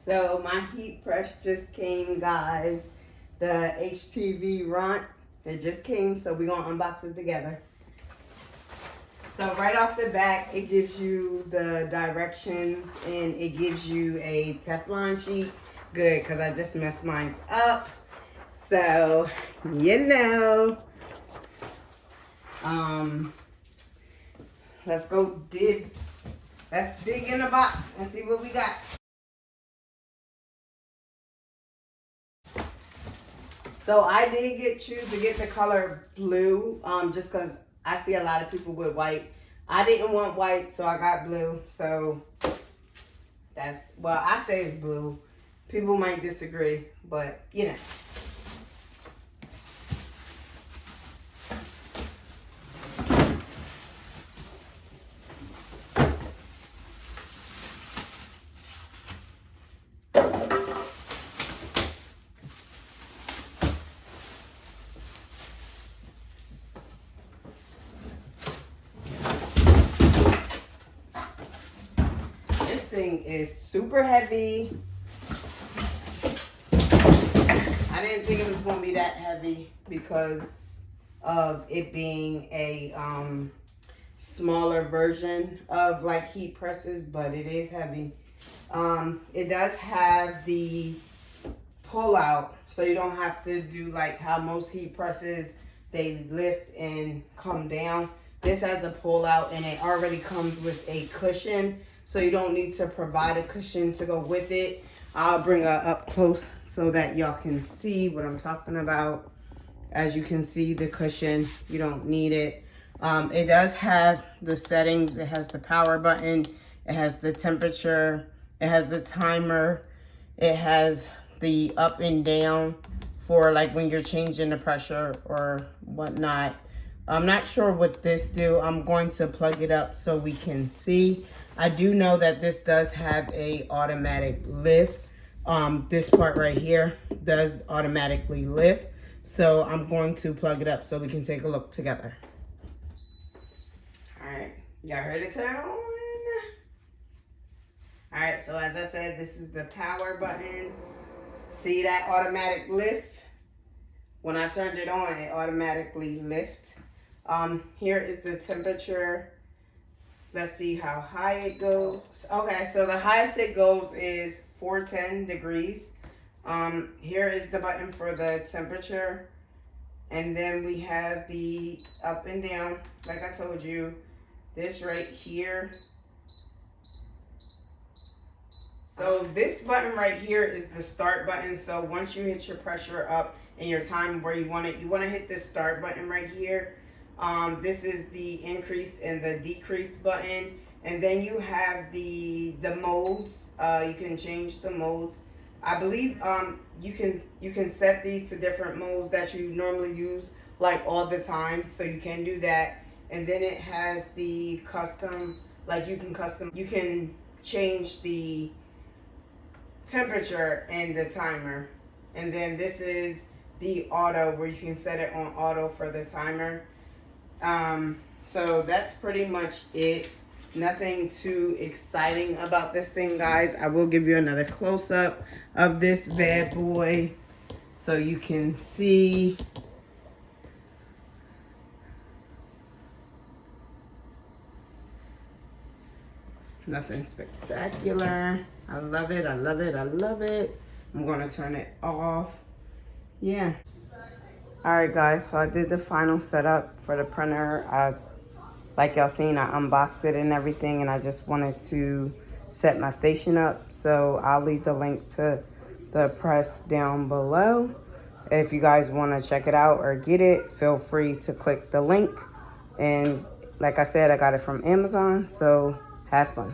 So my heat press just came, guys. The HTVRONT. It just came, so we're gonna unbox it together. So right off the bat, it gives you the directions and it gives you a Teflon sheet. Good, because I just messed mine up. So, you know. Let's go dig. Let's dig in the box and see what we got. So I did choose to get the color blue, just because I see a lot of people with white. I didn't want white, so I got blue. So that's, well, I say it's blue. People might disagree, but you know. Thing is super heavy. I didn't think it was going to be that heavy because of it being a smaller version of like heat presses, but it is heavy. It does have the pull out, so you don't have to do like how most heat presses, they lift and come down. This has a pull out and it already comes with a cushion, so you don't need to provide a cushion to go with it. I'll bring her up close so that y'all can see what I'm talking about. As you can see, the cushion, you don't need it. It does have the settings. It has the power button. It has the temperature. It has the timer. It has the up and down for like when you're changing the pressure or whatnot. I'm not sure what this do. I'm going to plug it up so we can see. I do know that this does have a automatic lift. This part right here does automatically lift. So I'm going to plug it up so we can take a look together. All right, y'all heard it turn on? All right, so as I said, this is the power button. See that automatic lift? When I turned it on, it automatically lifts. Here is the temperature. Let's see how high it goes. Okay, so the highest it goes is 410 degrees. Here is the button for the temperature. And then we have the up and down. Like I told you, this right here. So this button right here is the start button. So once you hit your pressure up and your time where you want it, you want to hit the start button right here. This is the increase and the decrease button. And then you have the modes. You can change the modes. I believe you can set these to different modes that you normally use like all the time. So you can do that. And then it has the custom, like you can change the temperature and the timer. And then this is the auto where you can set it on auto for the timer. So that's pretty much it. Nothing too exciting about this thing, guys. I will give you another close-up of this bad boy so you can see. Nothing spectacular. I love it. I love it. I love it. I'm going to turn it off. Yeah. All right, guys. So I did the final setup for the printer. Like y'all seen, I unboxed it and everything, and I just wanted to set my station up. So I'll leave the link to the press down below. If you guys want to check it out or get it, feel free to click the link. And like I said, I got it from Amazon, so have fun.